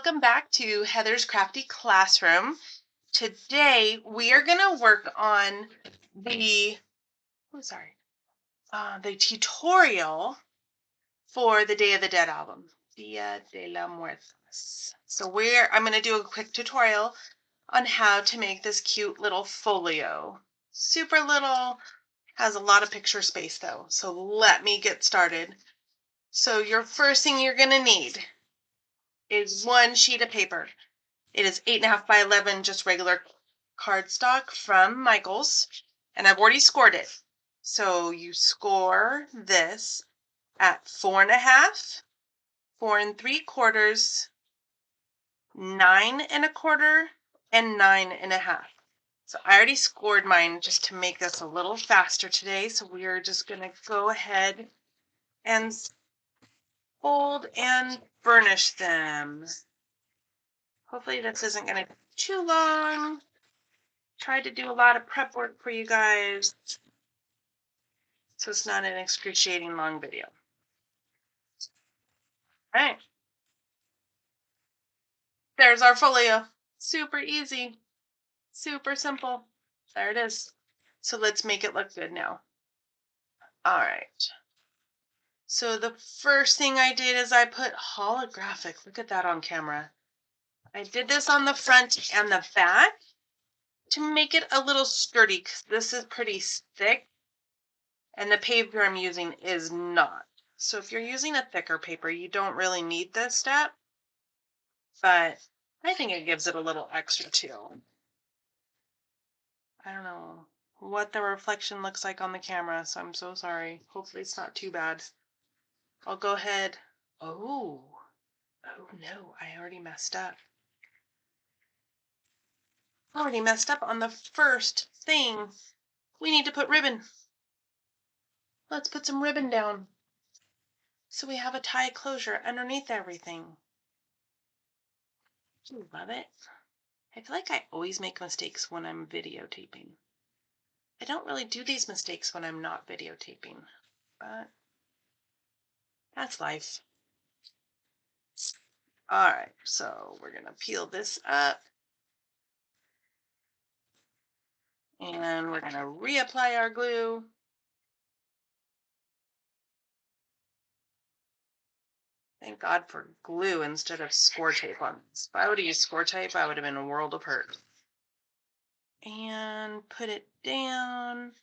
welcome back to Heather's Crafty Classroom. Today we are going to work on the tutorial for the Day of the Dead album, Dia de la Muertos. So I'm going to do a quick tutorial on how to make this cute little folio. Super little, has a lot of picture space though. So let me get started. So your first thing you're going to need is one sheet of paper. It is 8.5 by 11, just regular cardstock from Michael's, and I've already scored it. So you score this at 4.5, 4 3/4, 9 1/4, and 9 1/2. So I already scored mine just to make this a little faster today. So we are just going to go ahead and fold and burnish them. Hopefully this isn't going to be too long. Tried to do a lot of prep work for you guys, so it's not an excruciating long video. All right. There's our folio. Super easy. Super simple. There it is. So let's make it look good now. All right. So the first thing I did is I put holographic. Look at that on camera. I did this on the front and the back to make it a little sturdy because this is pretty thick and the paper I'm using is not. So if you're using a thicker paper, you don't really need this step, but I think it gives it a little extra too. I don't know what the reflection looks like on the camera, so I'm so sorry. Hopefully it's not too bad. I'll go ahead. Oh no, I already messed up. Already messed up on the first thing. We need to put ribbon. Let's put some ribbon down so we have a tie closure underneath everything. Do you love it? I feel like I always make mistakes when I'm videotaping. I don't really do these mistakes when I'm not videotaping, but that's life. All right, so we're gonna peel this up and we're gonna reapply our glue. Thank God for glue instead of score tape on this. If I would have used score tape, I would have been in a world of hurt. And put it down.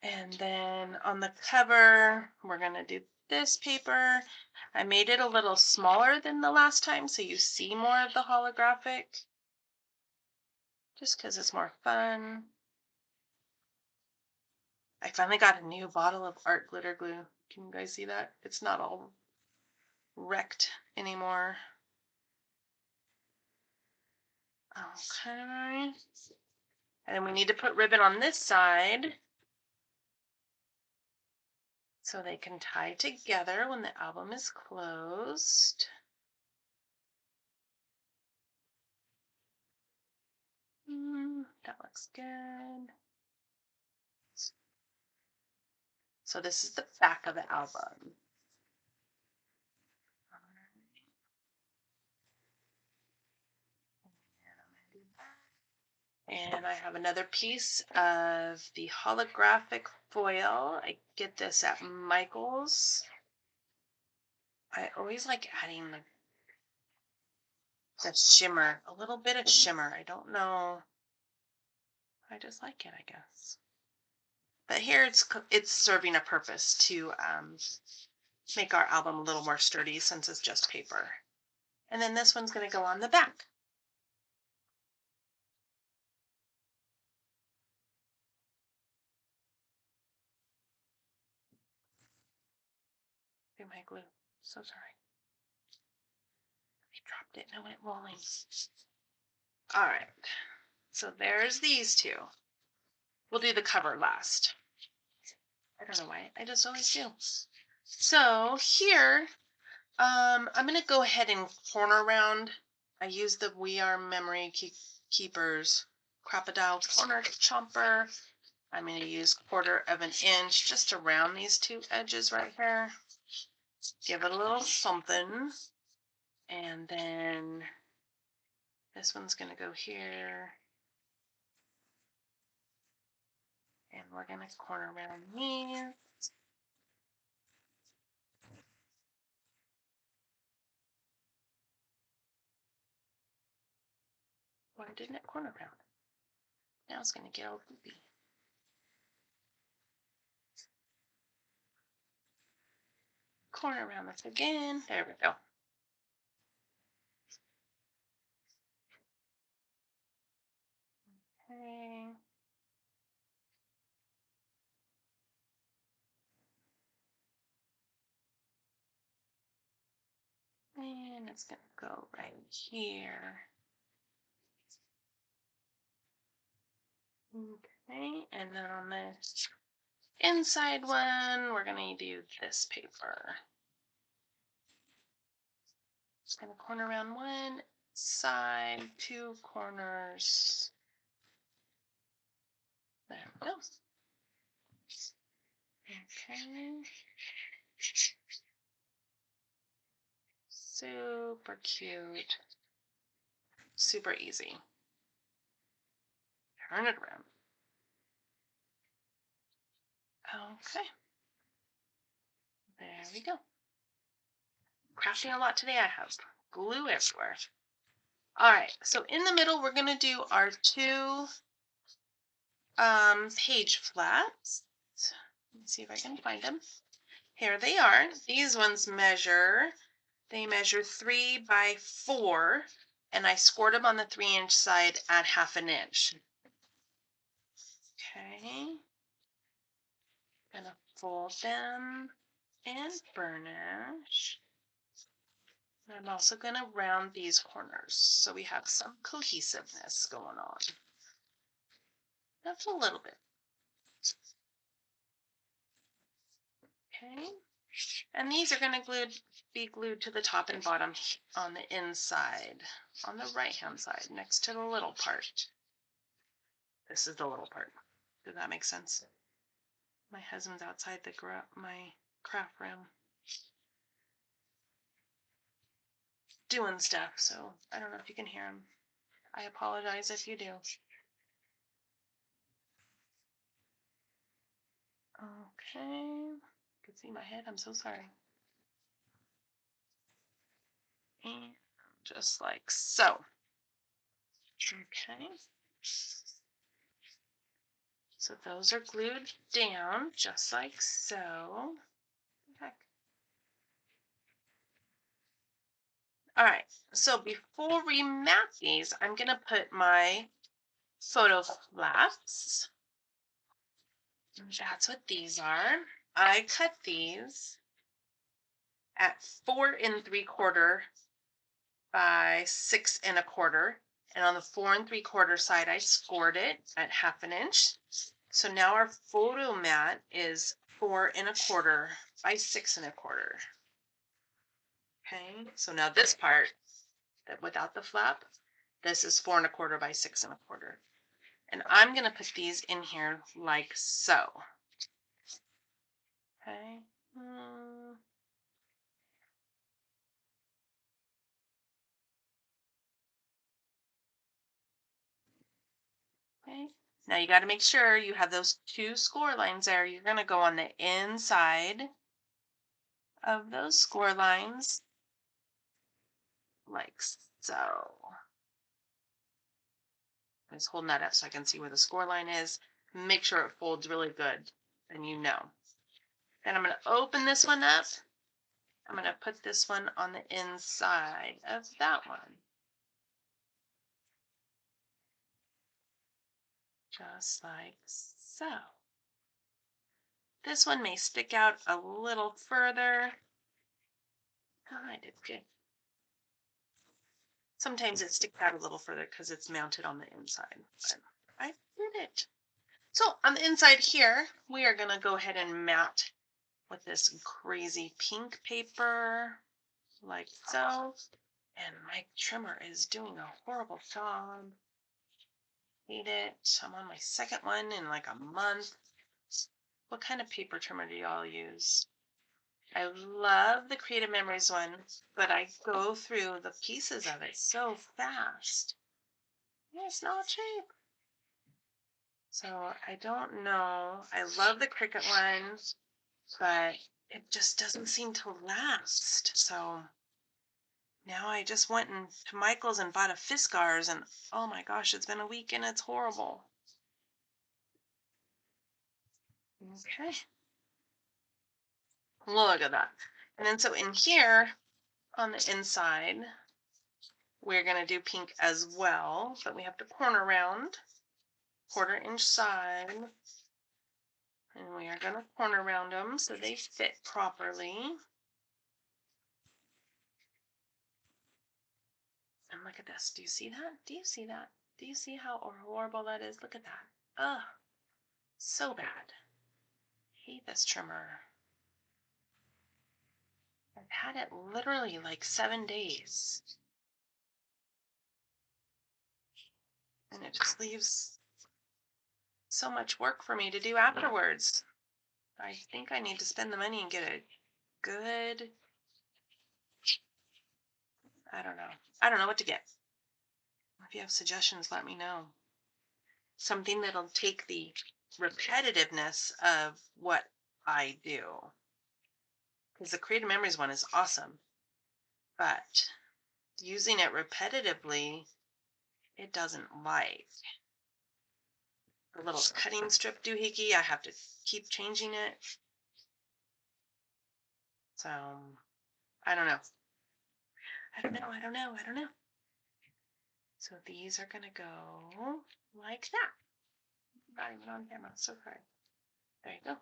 And then on the cover, we're gonna do this paper. I made it a little smaller than the last time so you see more of the holographic, just because it's more fun. I finally got a new bottle of art glitter glue. Can you guys see that? It's not all wrecked anymore. Okay. And then we need to put ribbon on this side so they can tie together when the album is closed. That looks good. So this is the back of the album. And I have another piece of the holographic foil. I get this at Michael's. I always like adding the shimmer, a little bit of shimmer. I don't know. I just like it, I guess. But here it's serving a purpose to make our album a little more sturdy since it's just paper. And then this one's going to go on the back. Okay, my glue. So sorry. I dropped it and it went rolling. All right. So there's these two. We'll do the cover last. I don't know why. I just always do. So here, I'm going to go ahead and corner round. I use the We Are Memory Keepers Crocodile Corner Chomper. I'm going to use 1/4 of an inch just around these two edges right here. Give it a little something. And then this one's going to go here. And we're going to corner around these. Why didn't it corner around? Now it's going to get all goopy. Corner around this again. There we go. Okay. And it's going to go right here. Okay, and then on this inside one, we're going to do this paper. Just going to corner around one side, two corners. There we go. Okay. Super cute. Super easy. Turn it around. Okay. There we go. Crafting a lot today, I have glue everywhere. All right, so in the middle, we're going to do our two page flaps. Let me see if I can find them. Here they are. These ones they measure 3 by 4, and I scored them on the 3-inch side at 1/2 inch. Okay. Gonna fold them and burnish. I'm also going to round these corners so we have some cohesiveness going on. That's a little bit. Okay. And these are going to be glued to the top and bottom on the inside, on the right-hand side, next to the little part. This is the little part. Does that make sense? My husband's outside my craft room doing stuff, so I don't know if you can hear him. I apologize if you do. Okay. You can see my head. I'm so sorry. And just like so. Okay. So those are glued down just like so. Heck. All right, so before we mat these, I'm going to put my photo flaps. That's what these are. I cut these at 4 3/4 by 6 1/4. And on the 4 3/4 side, I scored it at 1/2 inch. So now our photo mat is 4 1/4 by 6 1/4. Okay, so now this part, without the flap, this is 4 1/4 by 6 1/4. And I'm going to put these in here like so. Okay. Okay. Now you got to make sure you have those two score lines there. You're going to go on the inside of those score lines like so. I'm just holding that up so I can see where the score line is. Make sure it folds really good, and you know. Then I'm going to open this one up. I'm going to put this one on the inside of that one. Just like so. This one may stick out a little further. Oh, I did good. Sometimes it sticks out a little further because it's mounted on the inside, but I did it. So on the inside here, we are going to go ahead and mat with this crazy pink paper, like so. And my trimmer is doing a horrible job. Hate it. I'm on my second one in like a month. What kind of paper trimmer do y'all use? I love the Creative Memories one, but I go through the pieces of it so fast. It's not cheap. So I don't know. I love the Cricut one, but it just doesn't seem to last. So now I just went to Michael's and bought a Fiskars, and oh my gosh, it's been a week and it's horrible. Okay. Look at that. And then so in here on the inside, we're going to do pink as well, but we have to corner round, 1/4 inch side, and we are going to corner round them so they fit properly. And look at this. Do you see that? Do you see that? Do you see how horrible that is? Look at that. Ugh, so bad. Hate this trimmer. I've had it literally like 7 days. And it just leaves so much work for me to do afterwards. I think I need to spend the money and get a good, I don't know. I don't know what to get. If you have suggestions, let me know. Something that'll take the repetitiveness of what I do. Because the Creative Memories one is awesome. But using it repetitively, it doesn't like. The little cutting strip doohickey, I have to keep changing it. So, I don't know. I don't know. So these are going to go like that. Not even on camera, so sorry. There you go.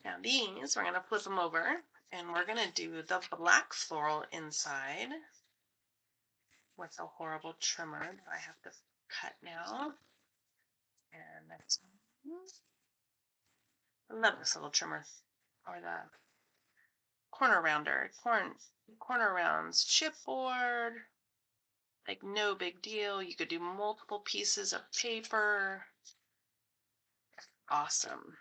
Now these, we're going to flip them over, and we're going to do the black floral inside with a horrible trimmer that I have to cut now. And that's, I love this little trimmer, or the corner rounder, corner rounds chipboard, like no big deal. You could do multiple pieces of paper. Awesome.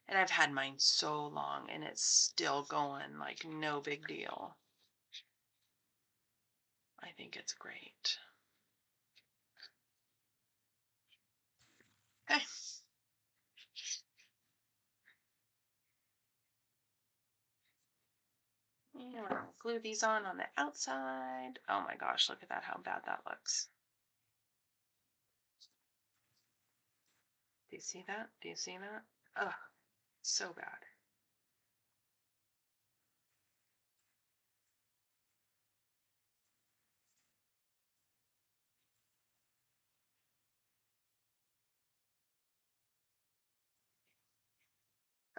And I've had mine so long and it's still going, like no big deal. I think it's great. Okay. And we're gonna glue these on the outside. Oh my gosh, look at that, how bad that looks. Do you see that? Do you see that? Ugh, so bad.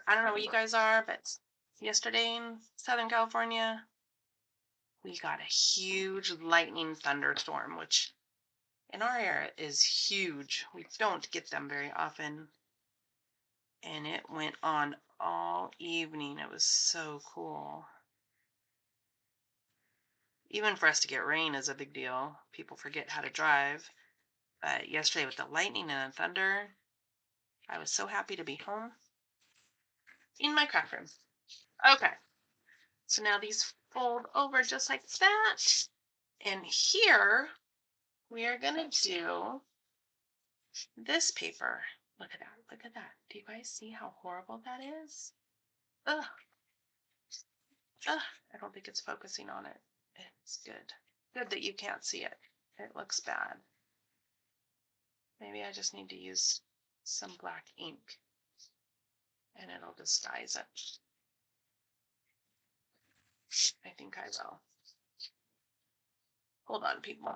I don't know what you guys are, but yesterday in Southern California, we got a huge lightning thunderstorm, which in our area is huge. We don't get them very often. And it went on all evening. It was so cool. Even for us to get rain is a big deal. People forget how to drive. But yesterday with the lightning and the thunder, I was so happy to be home in my craft room. Okay. So now these fold over just like that. And here we are going to do this paper. Look at that. Look at that. Do you guys see how horrible that is? Ugh. Ugh. I don't think it's focusing on it. It's good. Good that you can't see it. It looks bad. Maybe I just need to use some black ink and it'll disguise it. I think I will. Hold on, people.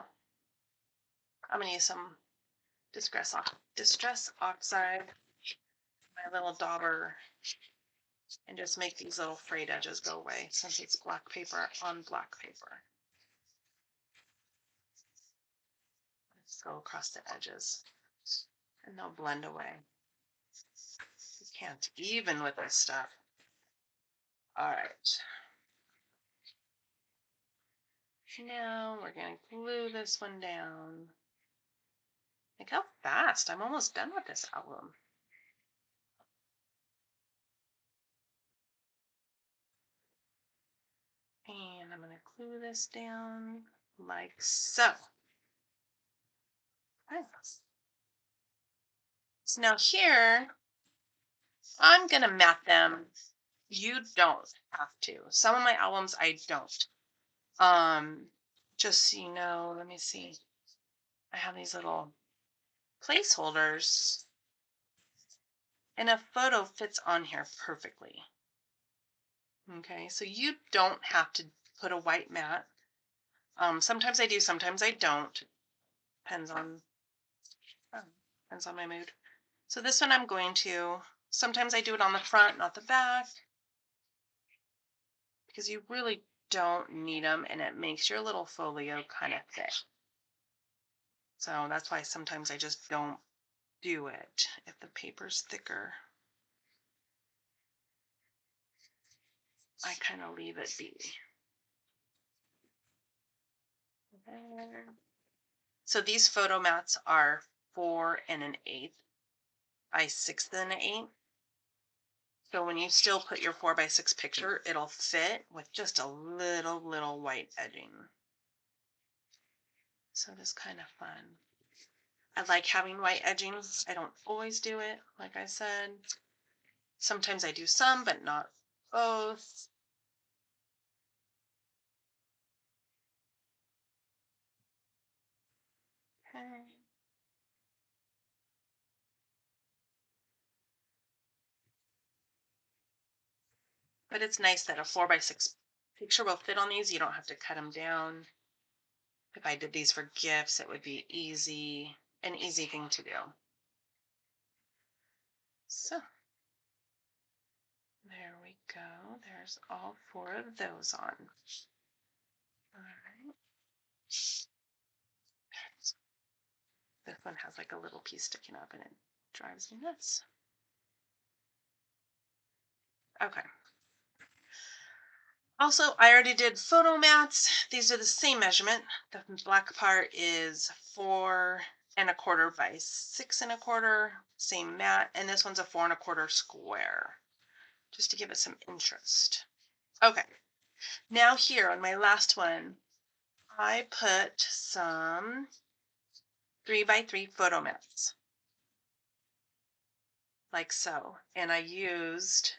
I'm going to use some distress oxide, my little dauber, and just make these little frayed edges go away since it's black paper on black paper. Let's go across the edges and they'll blend away. You can't even with this stuff. All right. Now we're going to glue this one down. Look how fast. I'm almost done with this album. I'm going to glue this down like so. Okay. So now here, I'm going to mat them. You don't have to. Some of my albums I don't. Just so you know, let me see. I have these little placeholders, and a photo fits on here perfectly. Okay, so you don't have to put a white mat. Sometimes I do, sometimes I don't. Depends on my mood. So this one I'm going to. Sometimes I do it on the front, not the back, because you really don't need them, and it makes your little folio kind of thick. So that's why sometimes I just don't do it if the paper's thicker. I kind of leave it be. There. So these photo mats are 4 1/8 by 6 1/8. So when you still put your 4 by 6 picture, it'll fit with just a little white edging. So it is kind of fun. I like having white edging. I don't always do it, like I said. Sometimes I do some, but not both. Okay. But it's nice that a 4 by 6 picture will fit on these. You don't have to cut them down. If I did these for gifts, it would be an easy thing to do. So there we go. There's all 4 of those on. All right. This one has like a little piece sticking up and it drives me nuts. Okay. Also, I already did photo mats. These are the same measurement. The black part is 4 1/4 by 6 1/4, same mat, and this one's a 4 1/4 square, just to give it some interest. Okay, now here on my last one, I put some 3 by 3 photo mats, like so, and I used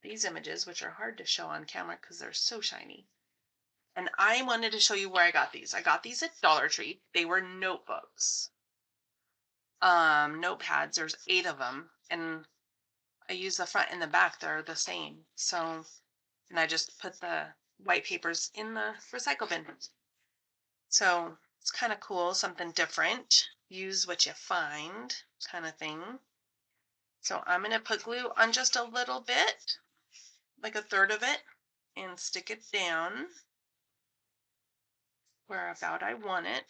these images, which are hard to show on camera because they're so shiny. And I wanted to show you where I got these. I got these at Dollar Tree. They were notebooks. Notepads. There's 8 of them. And I use the front and the back. They're the same. So, and I just put the white papers in the recycle bin. So it's kind of cool. Something different. Use what you find kind of thing. So I'm going to put glue on just a little bit, like a third of it, and stick it down where about I want it.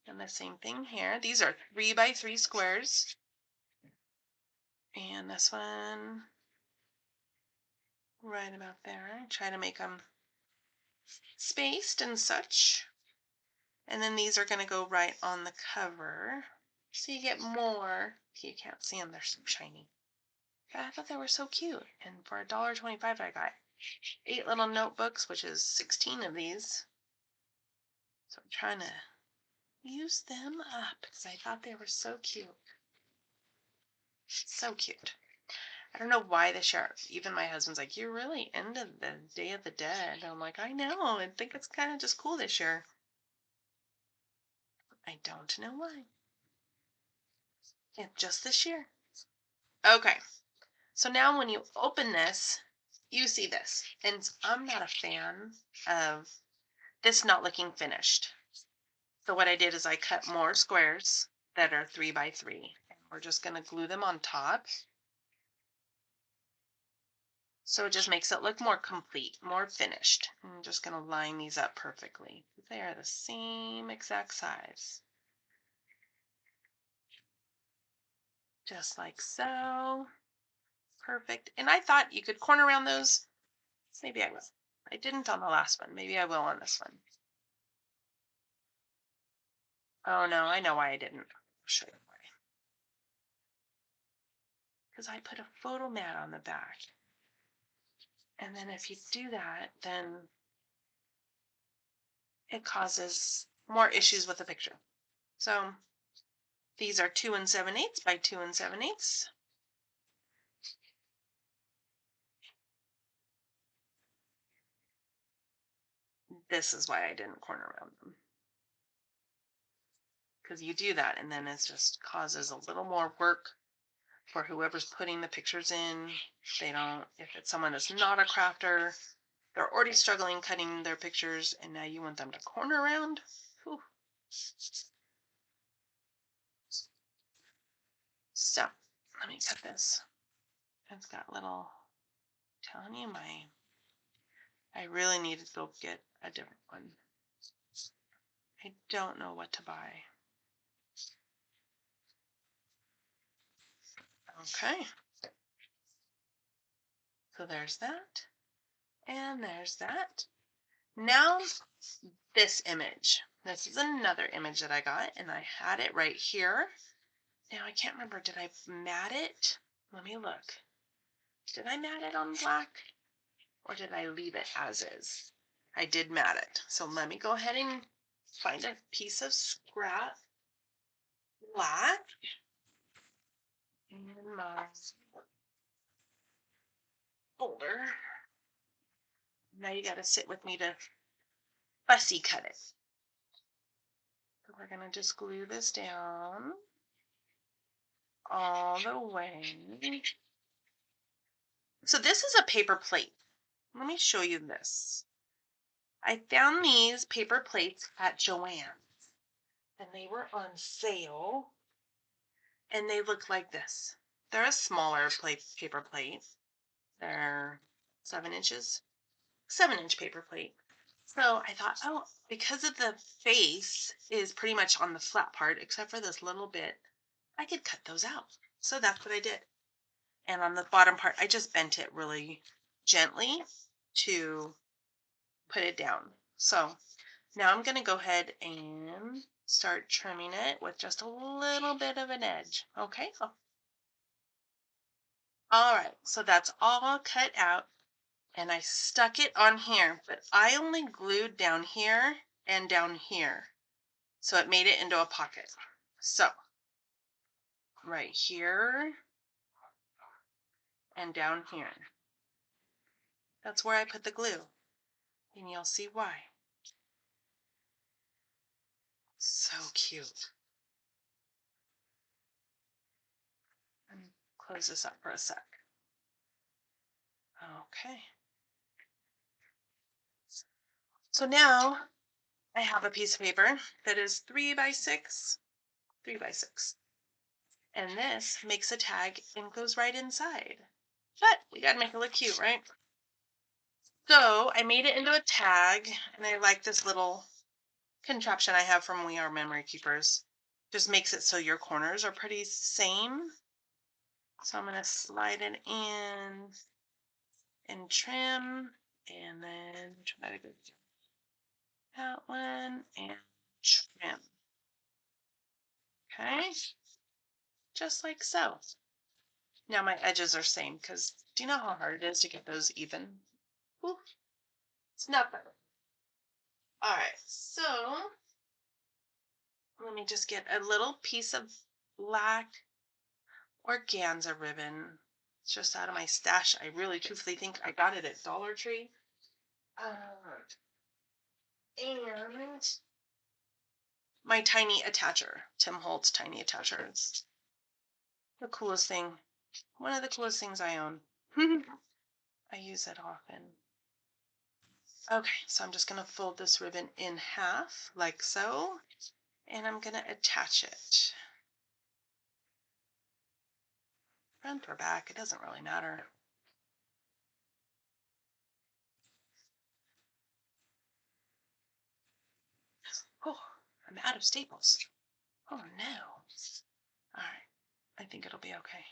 And the same thing here. These are 3 by 3 squares. And this one right about there. Try to make them spaced and such. And then these are going to go right on the cover. So you get more. You can't see them, they're so shiny. But I thought they were so cute. And for $1.25 I got 8 little notebooks, which is 16 of these. So I'm trying to use them up because I thought they were so cute. So cute. I don't know why this year, even my husband's like, you're really into the Day of the Dead. I'm like, I know. I think it's kind of just cool this year. I don't know why. Yeah, just this year. Okay. So now when you open this, you see this. And I'm not a fan of this not looking finished. So what I did is I cut more squares that are 3 by 3. And we're just going to glue them on top. So it just makes it look more complete, more finished. I'm just going to line these up perfectly. They are the same exact size. Just like so. Perfect. And I thought you could corner around those. Maybe I will. I didn't on the last one. Maybe I will on this one. Oh no, I know why I didn't. I'll show you why. Because I put a photo mat on the back. And then if you do that, then it causes more issues with the picture. So these are 2 7/8 by 2 7/8. This is why I didn't corner round them. Because you do that and then it just causes a little more work for whoever's putting the pictures in. They don't, if it's someone that's not a crafter, they're already struggling cutting their pictures and now you want them to corner around. Whew. So let me cut this. It's got little, telling you I really need to go get a different one. I don't know what to buy. Okay. So there's that. And there's that. Now this image. This is another image that I got and I had it right here. Now I can't remember, did I mat it? Let me look. Did I mat it on black or did I leave it as is? I did mat it. So let me go ahead and find a piece of scrap black in my folder. Now you got to sit with me to fussy cut it. So we're going to just glue this down all the way. So this is a paper plate. Let me show you this. I found these paper plates at Joann's and they were on sale and they look like this. They're a smaller paper plate. They're 7 inches, 7-inch paper plate. So I thought, oh, because of the face is pretty much on the flat part, except for this little bit, I could cut those out. So that's what I did. And on the bottom part, I just bent it really gently to put it down. So now I'm going to go ahead and start trimming it with just a little bit of an edge. Okay. All right. So that's all cut out and I stuck it on here, but I only glued down here and down here. So it made it into a pocket. So right here and down here. That's where I put the glue. And you'll see why. So cute. Let me close this up for a sec. Okay. So now I have a piece of paper that is 3 by 6, 3 by 6. And this makes a tag and goes right inside. But we got to make it look cute, right? So I made it into a tag and I like this little contraption I have from We Are Memory Keepers. Just makes it so your corners are pretty same. So I'm going to slide it in and trim and then try to go that one and trim. Okay, just like so. Now my edges are same because do you know how hard it is to get those even? Whew. It's not bad. All right, so let me just get a little piece of black organza ribbon. It's just out of my stash. I really truthfully think I got it at Dollar Tree. And my tiny attacher, Tim Holtz tiny attacher. It's the coolest thing. One of the coolest things I own. I use it often. Okay, so I'm just going to fold this ribbon in half like so, and I'm going to attach it. Front or back, it doesn't really matter. Oh, I'm out of staples. Oh no. All right, I think it'll be okay.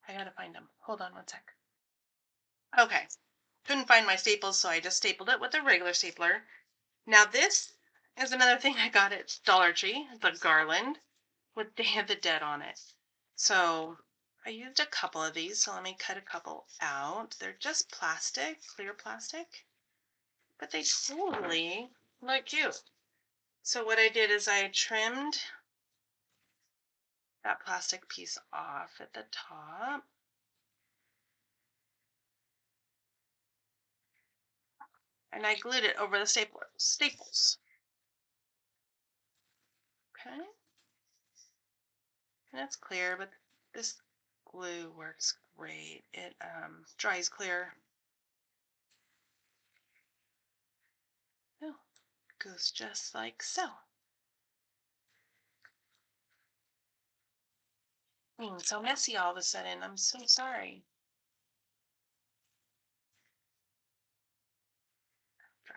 I gotta find them. Hold on one sec. Okay, couldn't find my staples, so I just stapled it with a regular stapler. Now this is another thing I got at Dollar Tree, the garland with Day of the Dead on it. So I used a couple of these, so let me cut a couple out. They're just plastic, clear plastic, but they totally Look cute. So what I did is I trimmed that plastic piece off at the top. And I glued it over the staples. Okay. And it's clear, but this glue works great. It dries clear. Oh, goes just like so. Being so messy all of a sudden. I'm so sorry. Dry.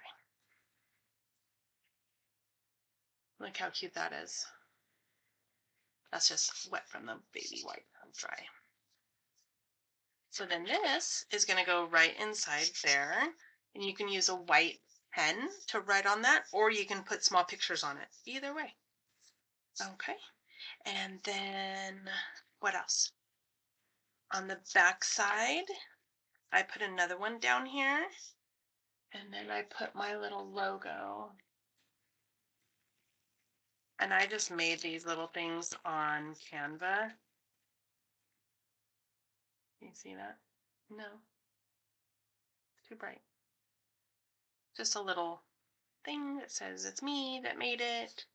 Look how cute that is. That's just wet from the baby wipe. Dry. So then this is going to go right inside there. And you can use a white pen to write on that, or you can put small pictures on it. Either way. Okay. And then what else? On the back side, I put another one down here. And then I put my little logo. And I just made these little things on Canva. Can you see that? No. Too bright. Just a little thing that says it's me that made it.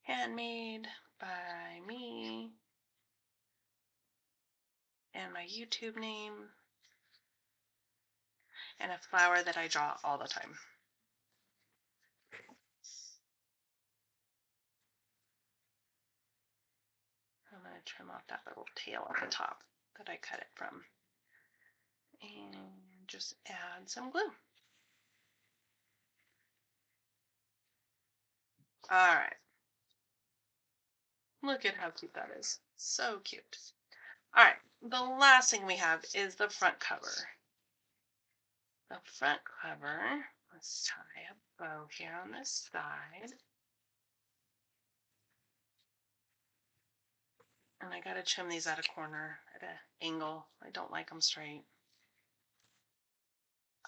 Handmade by me. And my YouTube name. And a flower that I draw all the time. I'm going to trim off that little tail at the top that I cut it from. And just add some glue. All right. Look at how cute that is. So cute. All right. The last thing we have is the front cover. The front cover, let's tie a bow here on this side. And I got to trim these at a corner at an angle. I don't like them straight.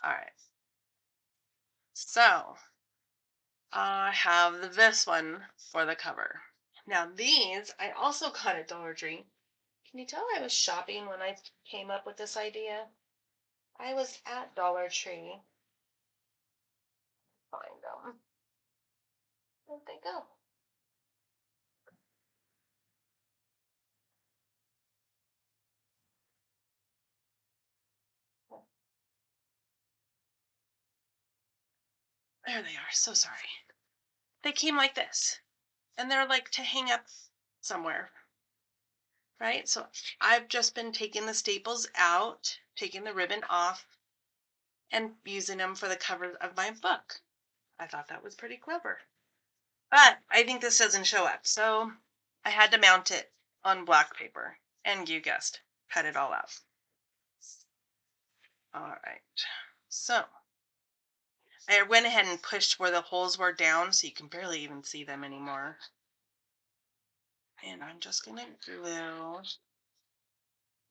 All right. So I have this one for the cover. Now these I also got at Dollar Tree. Can you tell I was shopping when I came up with this idea? I was at Dollar Tree. Find them. Where'd they go? There they are. So sorry. They came like this. And they're like to hang up somewhere. Right? So I've just been taking the staples out, taking the ribbon off, and using them for the cover of my book. I thought that was pretty clever. But I think this doesn't show up, so I had to mount it on black paper. And you guessed, cut it all out. All right. So I went ahead and pushed where the holes were down so you can barely even see them anymore. And I'm just going to glue.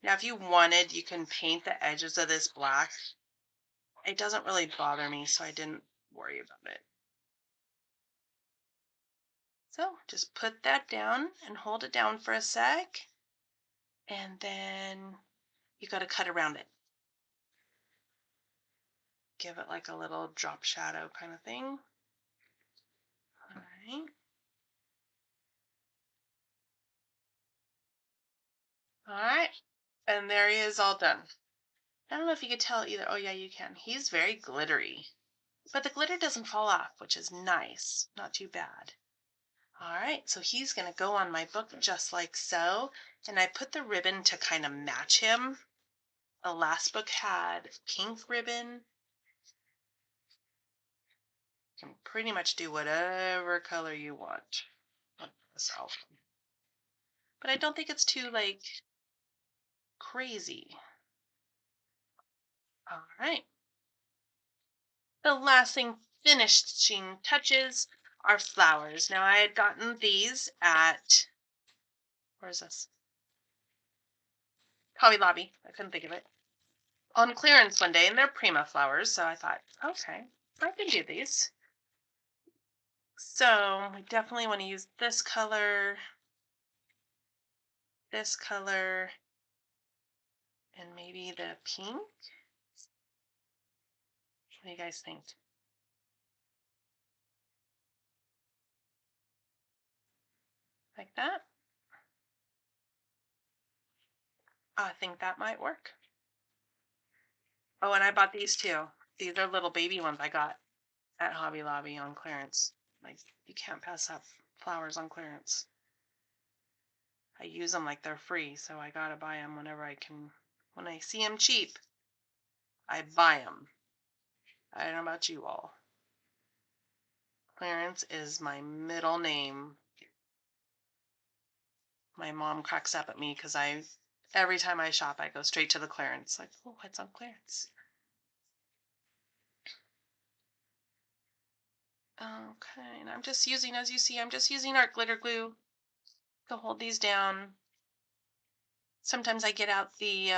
Now, if you wanted, you can paint the edges of this black. It doesn't really bother me, so I didn't worry about it. So just put that down and hold it down for a sec. And then you got to cut around it. Give it like a little drop shadow kind of thing. All right. All right. And there he is all done. I don't know if you could tell either. Oh, yeah, you can. He's very glittery. But the glitter doesn't fall off, which is nice. Not too bad. All right, so he's going to go on my book just like so. And I put the ribbon to kind of match him. The last book had pink ribbon. You can pretty much do whatever color you want on this album. But I don't think it's too, like, crazy. All right. The last thing, finishing touches, are flowers. Now, I had gotten these at, where is this? Hobby Lobby. I couldn't think of it. On clearance one day, and they're Prima flowers, so I thought, okay, I can do these. So we definitely want to use this color, and maybe the pink. What do you guys think? Like that? I think that might work. Oh, and I bought these too. These are little baby ones I got at Hobby Lobby on clearance. Like, you can't pass up flowers on clearance. I use them like they're free, so I gotta buy them whenever I can. When I see them cheap, I buy them. I don't know about you all. Clarence is my middle name. My mom cracks up at me because every time I shop, I go straight to the clearance. Like, oh, it's on clearance. Okay, and I'm just using, as you see, I'm just using art glitter glue to hold these down. Sometimes I get out the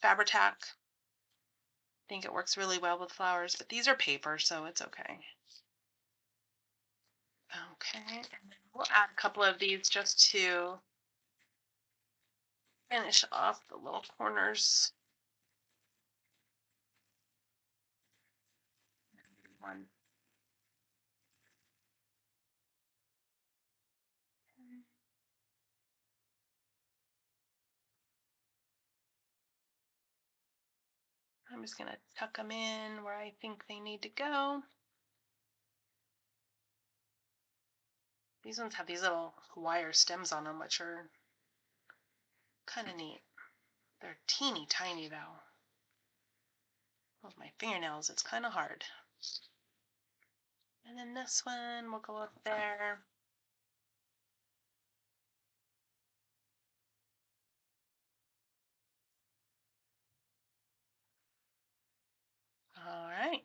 Fabri-Tac. I think it works really well with flowers, but these are paper, so it's okay. Okay, and then we'll add a couple of these just to finish off the little corners. One. I'm just going to tuck them in where I think they need to go. These ones have these little wire stems on them, which are kind of neat. They're teeny tiny though. With my fingernails, it's kind of hard. And then this one will go up there. All right.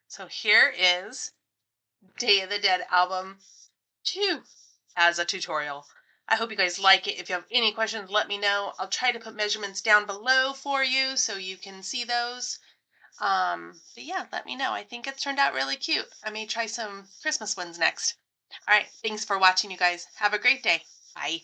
So here is Day of the Dead album 2 as a tutorial. I hope you guys like it. If you have any questions, let me know. I'll try to put measurements down below for you so you can see those. But yeah, let me know. I think it's turned out really cute. I may try some Christmas ones next. All right. Thanks for watching, you guys. Have a great day. Bye.